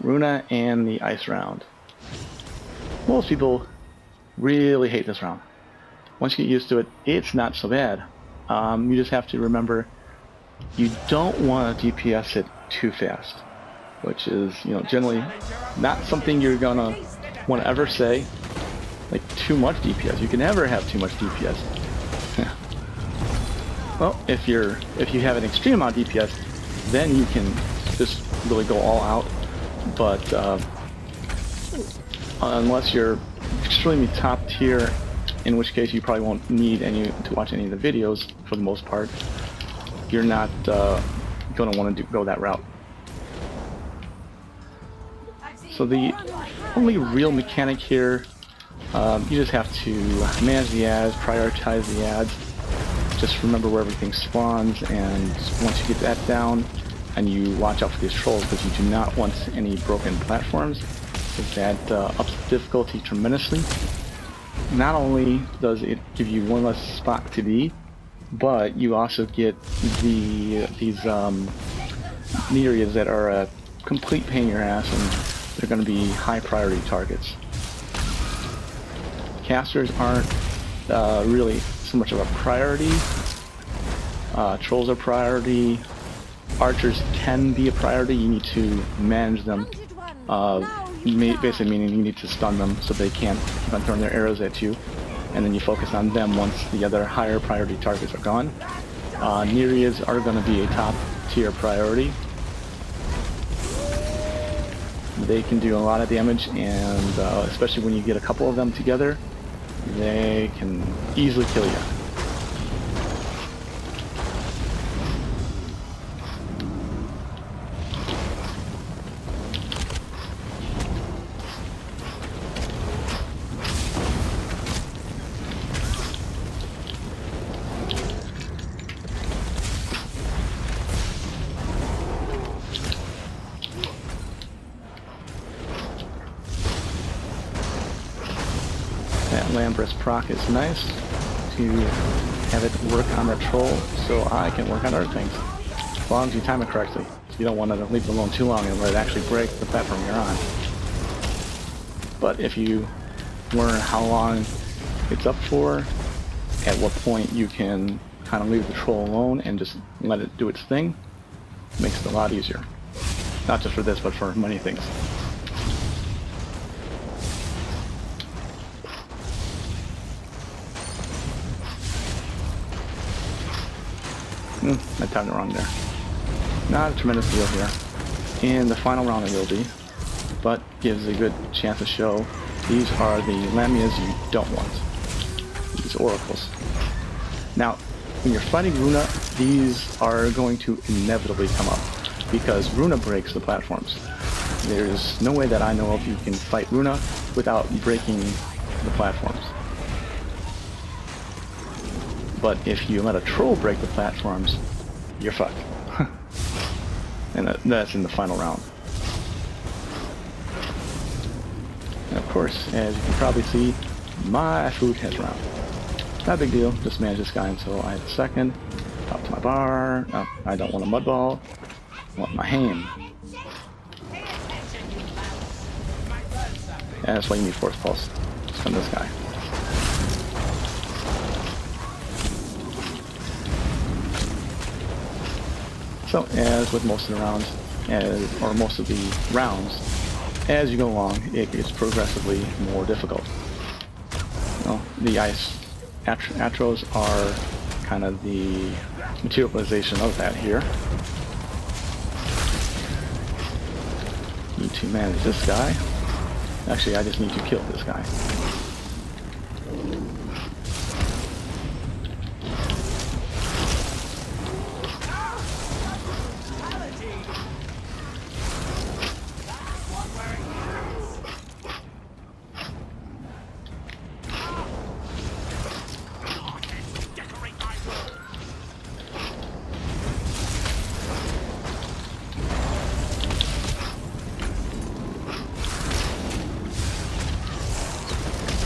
Runa and the ice round. Most people really hate this round. Once you get used to it, it's not so bad. You just have to remember you don't want to DPS it too fast, which is, generally not something you're gonna want to ever say. Like too much DPS. You can never have too much DPS. Well, if you have an extreme amount of DPS, then you can just really go all out. But unless you're extremely top tier, in which case you probably won't need to watch any of the videos for the most part, you're not going to want to go that route. So the only real mechanic here, you just have to manage the ads, prioritize the ads, just remember where everything spawns, and once you get that down, and you watch out for these trolls, because you do not want any broken platforms, because that ups the difficulty tremendously. Not only does it give you one less spot to be, but you also get these areas that are a complete pain in your ass, and they're going to be high priority targets. Casters aren't really so much of a priority. Trolls are priority. Archers can be a priority. You need to manage them. Basically meaning you need to stun them so they can't keep on throwing their arrows at you, and then you focus on them once the other higher priority targets are gone. Nereids are going to be a top tier priority. They can do a lot of damage, and especially when you get a couple of them together, they can easily kill you. That Lambrus proc is nice to have it work on the troll, so I can work on other things. As long as you time it correctly. You don't want to leave it alone too long and let it actually break the platform you're on. But if you learn how long it's up for, at what point you can kind of leave the troll alone and just let it do its thing, makes it a lot easier. Not just for this, but for many things. I timed it wrong there. Not a tremendous deal here. In the final round it will be, but gives a good chance to show these are the Lamias you don't want. These oracles. Now, when you're fighting Runa, these are going to inevitably come up, because Runa breaks the platforms. There's no way that I know of you can fight Runa without breaking the platforms. But if you let a troll break the platforms, you're fucked. And that's in the final round. And of course, as you can probably see, my food has run out. Not a big deal, just manage this guy until I have a second. Talk to my bar. No, I don't want a mud ball. I want my ham. And that's why you need Force Pulse. Stun this guy. So, as with most of the rounds, or most of the rounds, as you go along, it gets progressively more difficult. Well, the ice Atros are kind of the materialization of that here. Need to manage this guy. Actually, I just need to kill this guy.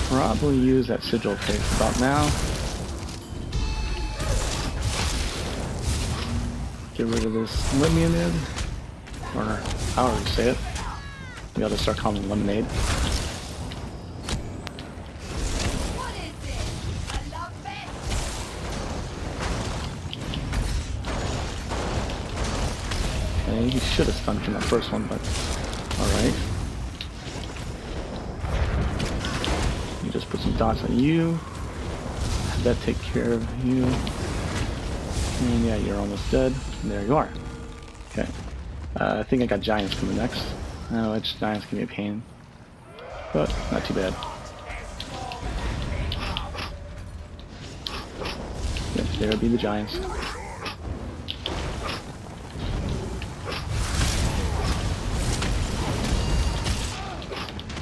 Probably use that sigil face about now. Get rid of this Limeonid, or however you say it. We ought to start calling them lemonade. Okay, he should have stunned from that first one, but alright. You just put some dots on you. Have that take care of you. And yeah, you're almost dead. And there you are. Okay. I think I got giants coming next. Oh, it's giants can be a pain. But not too bad. Yep, there'll be the giants.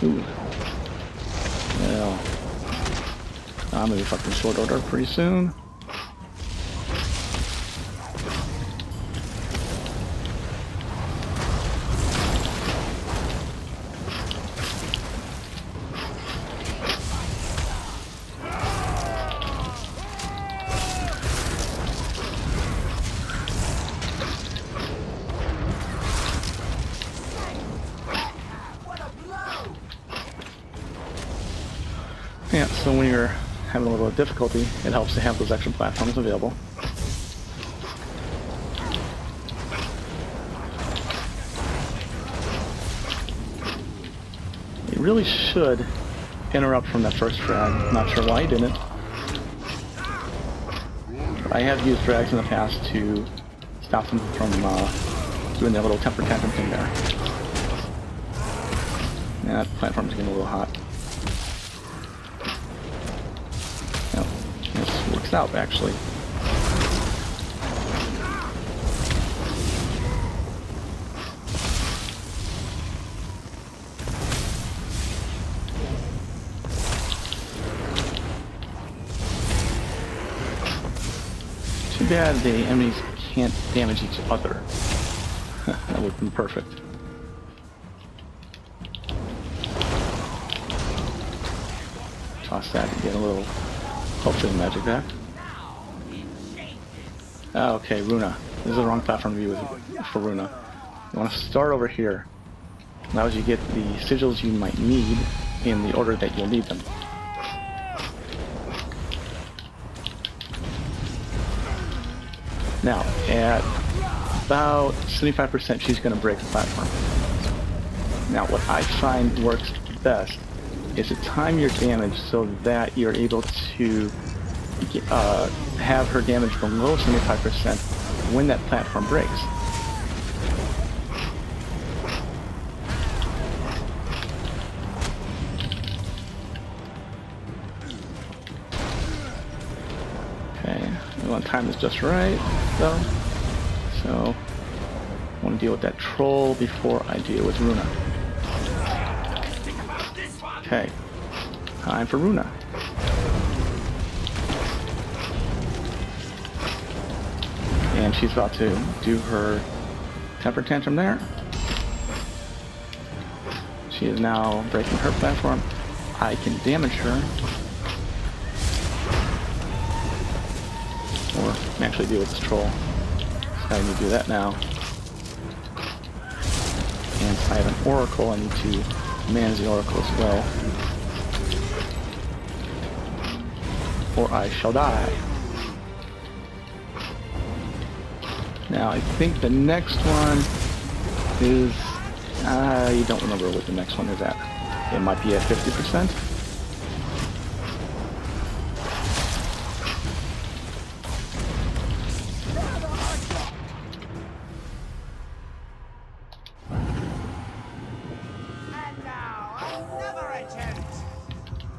Ooh. Well, I'm gonna be fucking short order pretty soon. Yeah, so when you're having a little difficulty, it helps to have those extra platforms available. You really should interrupt from that first drag. Not sure why you didn't. I have used drags in the past to stop them from doing their little temper tantrum thing there. Yeah, that platform's getting a little hot. Works out actually. Too bad the enemies can't damage each other. That would have been perfect. Toss that and get a little hopefully magic back. Oh, okay, Runa. This is the wrong platform to be with for Runa. You want to start over here. Allows you to get the sigils you might need in the order that you'll need them. Now, at about 75%, she's going to break the platform. Now, what I find works best is to time your damage so that you're able to have her damage below 75% when that platform breaks. Okay, we want to time this just right, though. So, I want to deal with that troll before I deal with Runa. Okay, time for Runa. And she's about to do her temper tantrum there. She is now breaking her platform. I can damage her. Or actually deal with this troll. So I need to do that now. And I have an oracle, I need to manage the oracle as well. Or I shall die. Now I think the next one is, I don't remember what the next one is at. It might be at 50%.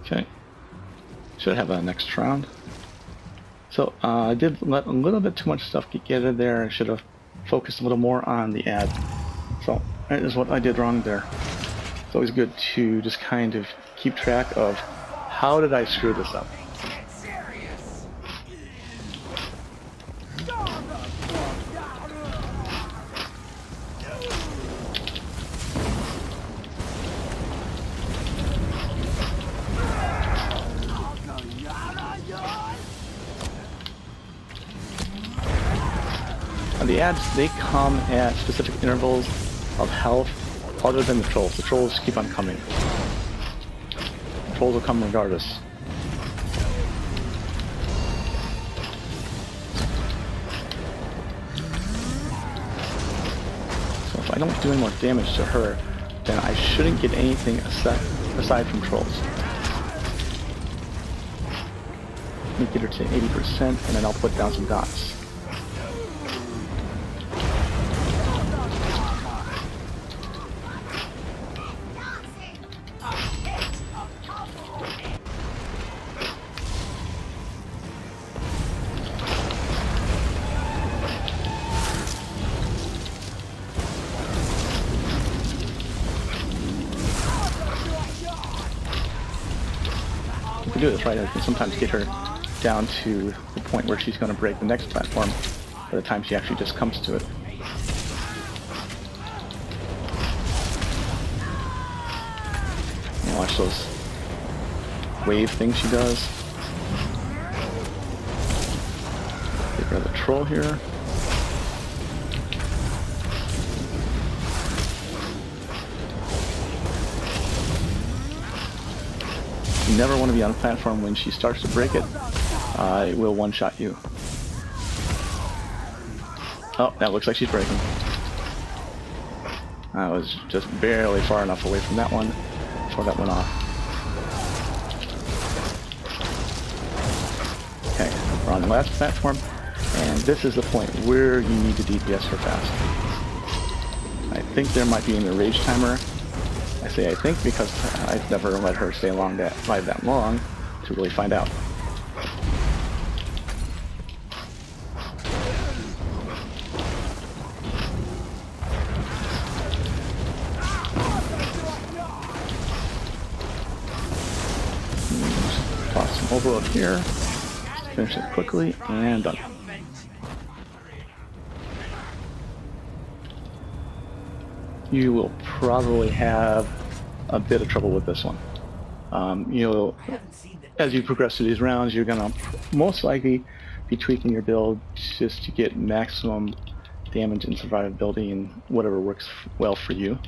Okay, should have a next round. So I did let a little bit too much stuff get in there. I should have focused a little more on the ad. So that is what I did wrong there. It's always good to just kind of keep track of how did I screw this up. The ads, they come at specific intervals of health harder than the trolls. The trolls keep on coming. The trolls will come regardless. So if I don't do any more damage to her, then I shouldn't get anything aside from trolls. Let me get her to 80%, and then I'll put down some dots. If I do this right, I can sometimes get her down to the point where she's going to break the next platform by the time she actually just comes to it. And watch those wave things she does. Get rid of the troll here. You never want to be on a platform when she starts to break it. It will one-shot you. Oh, that looks like she's breaking. I was just barely far enough away from that one before that went off. Okay, we're on the last platform, and this is the point where you need to DPS her fast. I think there might be an rage timer. I say I think because I've never let her stay alive that long to really find out. Toss some overload here. Finish it quickly and done. You will probably have a bit of trouble with this one. As you progress through these rounds, you're going to most likely be tweaking your build just to get maximum damage and survivability and whatever works well for you.